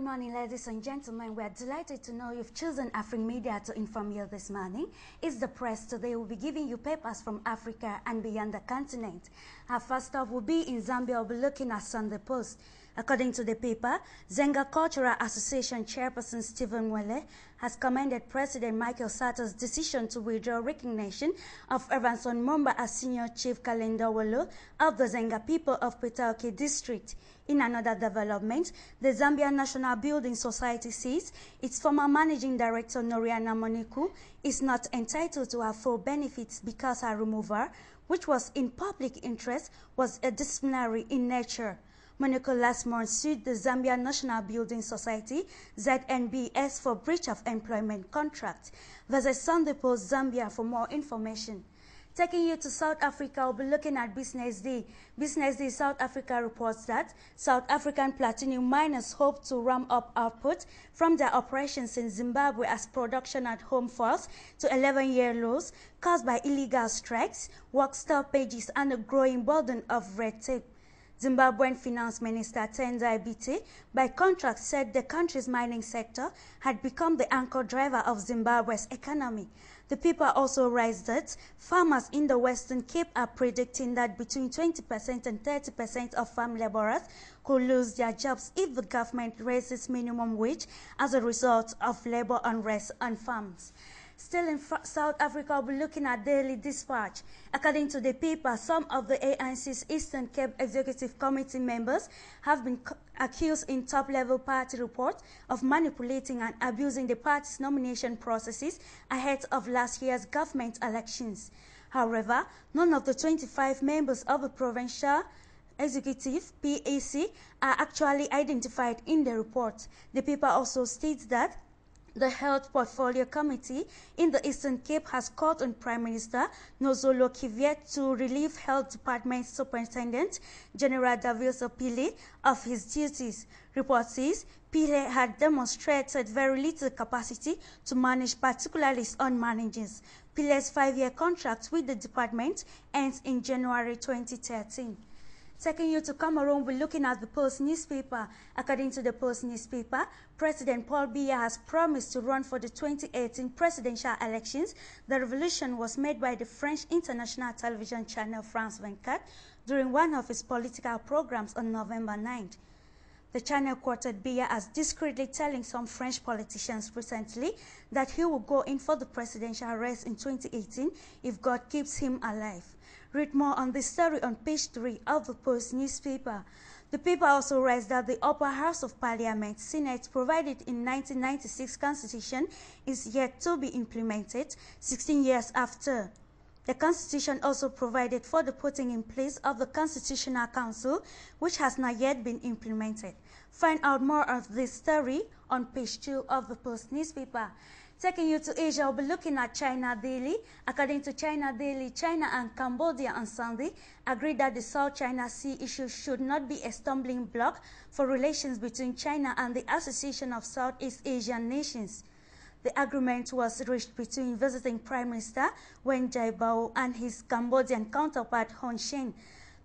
Good morning, ladies and gentlemen. We are delighted to know you've chosen AFRIQUE Media to inform you this morning. It's the press. Today we'll be giving you papers from Africa and beyond the continent. Our first stop will be in Zambia. We'll be looking at Sunday Post. According to the paper, Zenga Cultural Association Chairperson Stephen Wele has commended President Michael Sato's decision to withdraw recognition of Evanson Momba as Senior Chief Kalendawolo of the Zenga people of Petauke District. In another development, the Zambia National Building Society says its former Managing Director Noriana Moniku is not entitled to her full benefits because her removal, which was in public interest, was a disciplinary in nature. Monaco last month sued the Zambia National Building Society, ZNBS, for breach of employment contract. Visit Sunday Post Zambia for more information. Taking you to South Africa, we'll be looking at Business Day. Business Day South Africa reports that South African platinum miners hope to ramp up output from their operations in Zimbabwe as production at home falls to 11-year lows caused by illegal strikes, work stoppages, and a growing burden of red tape. Zimbabwean Finance Minister Tendai Biti, by contrast, said the country's mining sector had become the anchor driver of Zimbabwe's economy. The paper also writes that farmers in the Western Cape are predicting that between 20% and 30% of farm laborers could lose their jobs if the government raises minimum wage as a result of labor unrest on farms. Still in South Africa, we'll be looking at Daily Dispatch. According to the paper, some of the ANC's Eastern Cape Executive Committee members have been accused in top-level party reports of manipulating and abusing the party's nomination processes ahead of last year's government elections. However, none of the 25 members of the Provincial Executive, PAC, are actually identified in the report. The paper also states that the Health Portfolio Committee in the Eastern Cape has called on Prime Minister Nozolo Kiviet to relieve Health Department Superintendent General Davilso Pile of his duties. Report says Pile had demonstrated very little capacity to manage, particularly his own managers. Pile's 5-year contract with the department ends in January 2013. Taking you to Cameroon, we're looking at the Post newspaper. According to the Post newspaper, President Paul Biya has promised to run for the 2018 presidential elections. The revelation was made by the French international television channel France 24 during one of his political programs on November 9th. The channel quoted Biya as discreetly telling some French politicians recently that he will go in for the presidential race in 2018 if God keeps him alive. Read more on this story on page 3 of the Post newspaper. The paper also writes that the Upper House of Parliament, Senate, provided in 1996 Constitution is yet to be implemented 16 years after. The Constitution also provided for the putting in place of the Constitutional Council, which has not yet been implemented. Find out more of this story on page 2 of the Post newspaper. Taking you to Asia, we'll be looking at China Daily. According to China Daily, China and Cambodia on Sunday agreed that the South China Sea issue should not be a stumbling block for relations between China and the Association of Southeast Asian Nations. The agreement was reached between visiting Prime Minister Wen Jiabao and his Cambodian counterpart Hun Sen.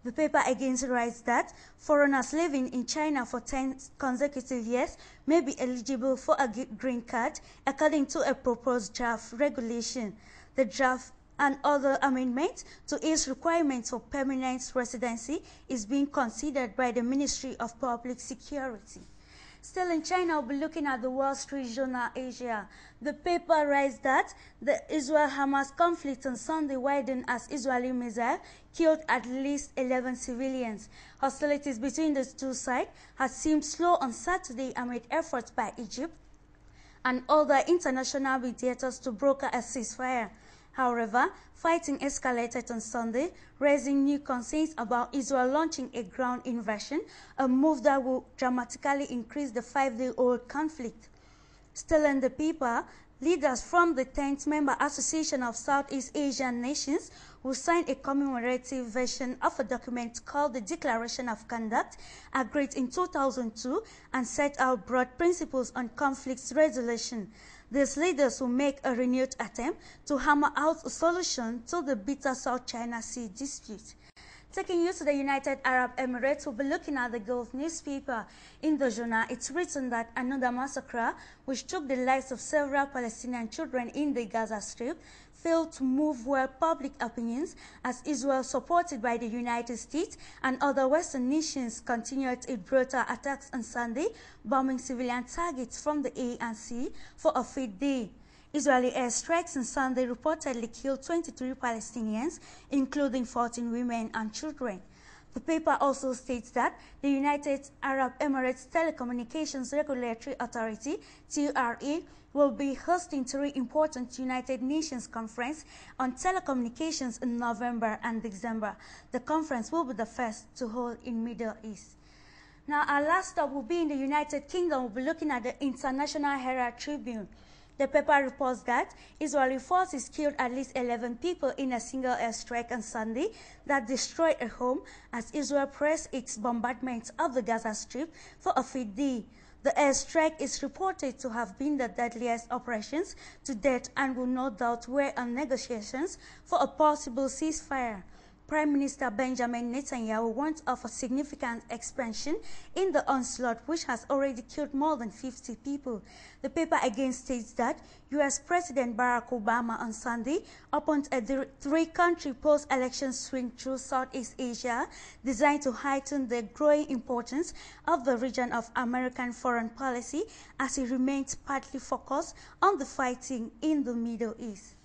The paper again writes that foreigners living in China for 10 consecutive years may be eligible for a green card according to a proposed draft regulation. The draft and other amendments to its requirements for permanent residency is being considered by the Ministry of Public Security. Still in China, we'll be looking at the Wall Street Journal Asia. The paper writes that the Israel-Hamas conflict on Sunday widened as Israeli missiles killed at least 11 civilians. Hostilities between the two sides had seemed slow on Saturday amid efforts by Egypt and other international mediators to broker a ceasefire. However, fighting escalated on Sunday, raising new concerns about Israel launching a ground invasion, a move that will dramatically increase the 5-day-old conflict. Still in the paper, leaders from the 10th Member Association of Southeast Asian Nations who signed a commemorative version of a document called the Declaration of Conduct, agreed in 2002 and set out broad principles on conflict resolution. These leaders will make a renewed attempt to hammer out a solution to the bitter South China Sea dispute. Taking you to the United Arab Emirates, we'll be looking at the Gulf newspaper. In the journal, it's written that another massacre, which took the lives of several Palestinian children in the Gaza Strip, failed to move well public opinions as Israel, supported by the United States and other Western nations, continued its brutal attacks on Sunday, bombing civilian targets from the A and C for a fifth day. Israeli airstrikes on Sunday reportedly killed 23 Palestinians, including 14 women and children. The paper also states that the United Arab Emirates Telecommunications Regulatory Authority, TRA, will be hosting 3 important United Nations conferences on telecommunications in November and December. The conference will be the first to hold in Middle East. Now, our last stop will be in the United Kingdom. We'll be looking at the International Herald Tribune. The paper reports that Israeli forces killed at least 11 people in a single airstrike on Sunday that destroyed a home as Israel pressed its bombardment of the Gaza Strip for a fifth day. The airstrike is reported to have been the deadliest operations to date and will no doubt weigh on negotiations for a possible ceasefire. Prime Minister Benjamin Netanyahu warns of a significant expansion in the onslaught, which has already killed more than 50 people. The paper again states that U.S. President Barack Obama on Sunday opened a 3-country post-election swing through Southeast Asia designed to heighten the growing importance of the region of American foreign policy as it remains partly focused on the fighting in the Middle East.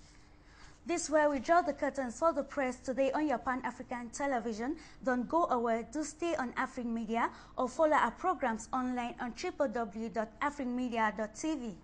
This is where we draw the curtains for the press today on your Pan-African television. Don't go away. Do stay on AFRIQUE Media or follow our programs online on www.afriquemedia.tv.